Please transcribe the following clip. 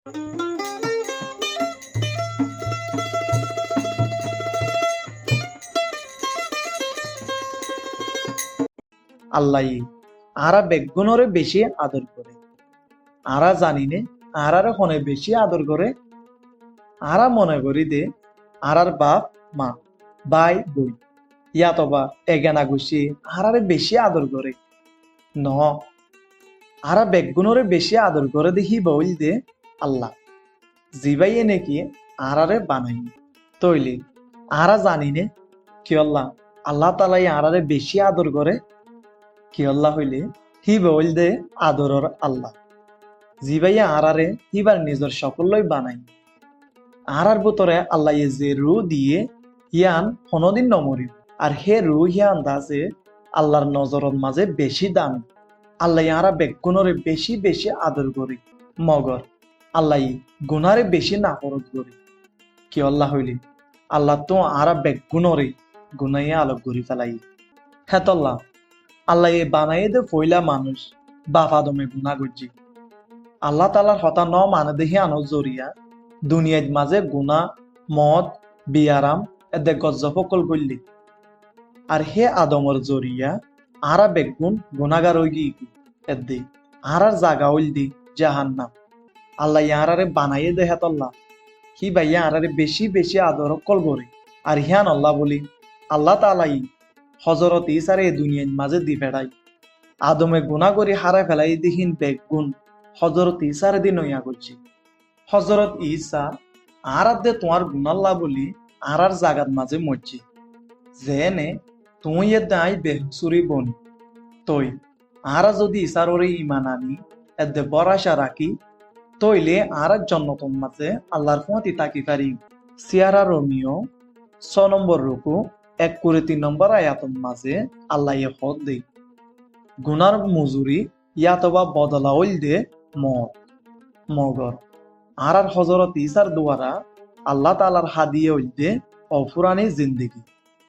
আল্লাহ আরা বেগুনরে বেশি আদর করে। আরা জানিনে আরারে হনে বেশি আদর করে। আরা মনে করি দে আরার বাপ মা ভাই বই ইয়াতবা এগেনা গুছি আরারে বেশি আদর করে। ন আরা বেগুনরে বেশি আদর করে দেখি বইল দে আল্লাহ জিবাইয়ে নাকি আরারে বানাই তৈলি আরা জানিনে কি আল্লাহ আল্লাহ তালাই আরারে বেশি আদর করে কি আল্লাহ হইলে হি বইল দে আদরর আল্লাহ জিবাইয়া আরারে হিবার নিজের সকলই বানাই। আরার ভিতরে আল্লাহ যে রু দিয়ে হিয়ান কোনদিন নমরি আর হে রু হিয়ান দাসে আল্লাহর নজরের মাঝে বেশি দামি। আল্লাহ আরা বেগুনরে বেশি বেশি আদর করি মগর আল্লাহ গুনারে বেশি নাফরত করি কি আল্লাহ হইলি আল্লাহ তো আরা বেগুনরে গুনাইয়া আলোক করি ফেলাই। হেতল্লাহ আল্লাহ বানাই দে ফইলা মানুষ বাপ আদমে গুনা করছি। আল্লাহ তালার হতা ন মানে দেখি আনো জরিয়া দুনিয়ার মাঝে গুনা মদ বিয়ারাম এদে গজ্জফকল করলি আর হে আদমর জরিয়া আরা বেগুন গুনাগার হই গি এদি আরার জাগা হইল দি জাহান্নাম। আল্লাহ ইয়ারারে বানাইয়ে দে হেতল্লাহ কি ভাইয়া আরারে বেশি বেশি আদর কল করে আর হিয়ান আল্লাহ বলি আল্লাহ তালাই হজরত ইসারে দুনিয়ার মাঝে দি ফেড়াই আদমে গুনা করি হারায় ফেলাই দিহীন বেগুন হজরত ইসারে দিন ইয়া করছি। হজরত ইসা আরার দে তোমার গুনাল্লাহ বলি আরার জাগাত মাঝে মরছি যেনে তুই এ দায় বেহসুরি বন তই আরা যদি ইসার ওরে ইমান আনি এদে বরাশা রাখি তইলে আরার জন্নতম মাঝে আল্লাহর ফতি তাকি পারি। সিয়ারা রোমিও 6 নম্বর রুকু 1-3 নম্বর আয়াতম মাঝে আল্লাহ হদ দে গুনার মজুরি ইয়াতবা বদলা হইল দে মত মগর আরার হজরত ইসার দুয়ারা আল্লাহ তালার হাদিয়ে হইল দে অফুরানি জিন্দিগি।